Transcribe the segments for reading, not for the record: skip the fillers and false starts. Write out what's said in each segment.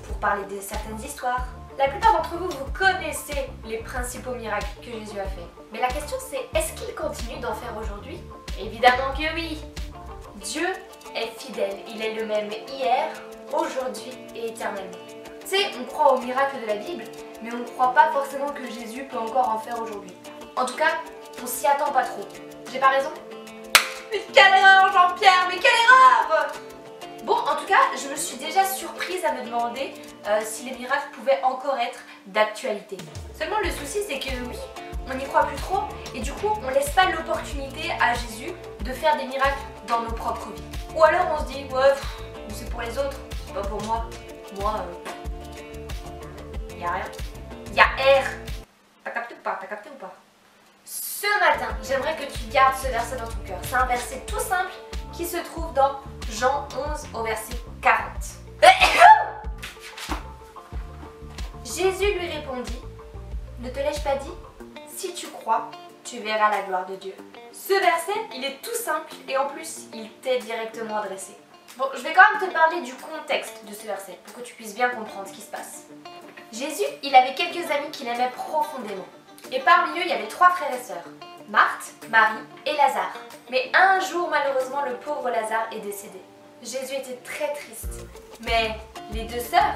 pour parler de certaines histoires. La plupart d'entre vous, vous connaissez les principaux miracles que Jésus a fait. Mais la question c'est, est-ce qu'il continue d'en faire aujourd'hui? Évidemment que oui! Dieu est fidèle, il est le même hier, aujourd'hui et éternellement. Tu sais, on croit aux miracles de la Bible, mais on ne croit pas forcément que Jésus peut encore en faire aujourd'hui. En tout cas, on s'y attend pas trop. J'ai pas raison? Mais quelle erreur Jean-Pierre, mais quelle erreur! Bon, en tout cas, je me suis déjà surprise à me demander si les miracles pouvaient encore être d'actualité. Seulement le souci c'est que oui, on n'y croit plus trop et du coup on laisse pas l'opportunité à Jésus de faire des miracles dans nos propres vies. Ou alors on se dit ouais, c'est pour les autres, c'est pas pour moi. Moi, y a rien. Y a R. T'as capté ou pas? T'as capté ou pas? Ce matin, j'aimerais que tu gardes ce verset dans ton cœur. C'est un verset tout simple qui se trouve dans Jean 11 au verset 40. Jésus lui répondit, ne te l'ai-je pas dit? Si tu crois, tu verras la gloire de Dieu. Ce verset, il est tout simple et en plus, il t'est directement adressé. Bon, je vais quand même te parler du contexte de ce verset pour que tu puisses bien comprendre ce qui se passe. Jésus, il avait quelques amis qu'il aimait profondément. Et parmi eux, il y avait 3 frères et sœurs, Marthe, Marie et Lazare. Mais un jour, malheureusement, le pauvre Lazare est décédé. Jésus était très triste. Mais les 2 sœurs,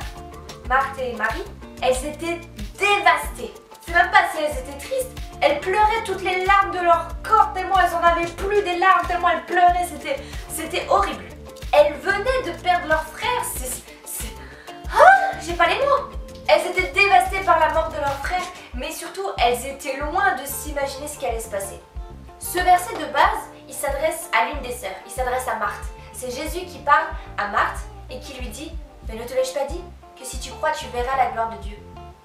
Marthe et Marie, elles étaient dévastées. C'est même pas si elles étaient tristes, elles pleuraient toutes les larmes de leur corps tellement elles en avaient plus des larmes, tellement elles pleuraient, c'était horrible. Elles venaient de perdre leur frère, j'ai pas les mots. Elles étaient dévastées par la mort de leur frère, mais surtout elles étaient loin de s'imaginer ce qui allait se passer. Ce verset de base, il s'adresse à l'une des sœurs, il s'adresse à Marthe. C'est Jésus qui parle à Marthe et qui lui dit « Mais ne te l'ai-je pas dit que si tu crois, tu verras la gloire de Dieu ?»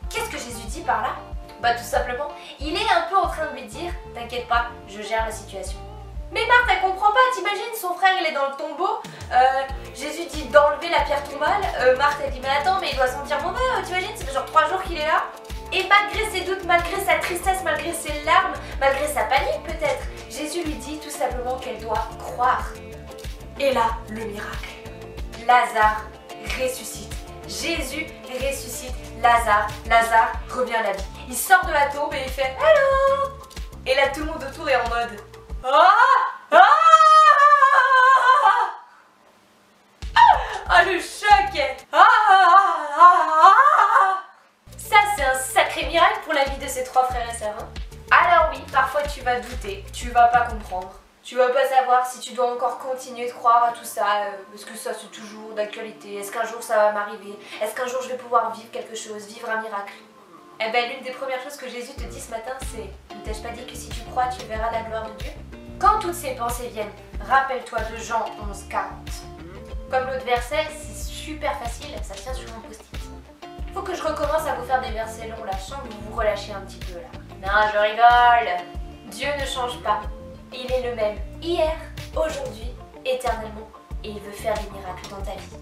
Qu'est-ce que Jésus dit par là? Bah tout simplement, il est un peu en train de lui dire « T'inquiète pas, je gère la situation ». Mais Marthe, elle comprend pas, t'imagines, son frère il est dans le tombeau, Jésus dit d'enlever la pierre tombale, Marthe elle dit « Mais attends, mais il doit sentir mauvais, t'imagines, ça fait genre 3 jours qu'il est là ?» Et malgré ses doutes, malgré sa tristesse, malgré ses larmes, malgré sa panique peut-être, Jésus lui dit tout simplement qu'elle doit croire. Et là, le miracle. Lazare ressuscite. Jésus ressuscite Lazare. Lazare revient à la vie. Il sort de la tombe et il fait « Hello !» Et là, tout le monde autour est en mode « Ah ah ah le choc ah ah ah !» Ça, c'est un sacré miracle pour la vie de ces 3 frères et sœurs. Hein. Alors oui, parfois tu vas douter, tu vas pas comprendre. Tu vas pas savoir si tu dois encore continuer de croire à tout ça, est-ce que ça c'est toujours d'actualité, est-ce qu'un jour ça va m'arriver, est-ce qu'un jour je vais pouvoir vivre quelque chose, vivre un miracle. Eh ben l'une des premières choses que Jésus te dit ce matin c'est, ne t'ai-je pas dit que si tu crois tu verras la gloire de Dieu? Quand toutes ces pensées viennent, rappelle-toi de Jean 11, 40. Comme l'autre verset, c'est super facile, ça tient sur un post-it. Faut que je recommence à vous faire des versets longs là, je sens que vous vous relâchez un petit peu là. Non, je rigole. Dieu ne change pas. Il est le même hier, aujourd'hui, éternellement. Et il veut faire des miracles dans ta vie.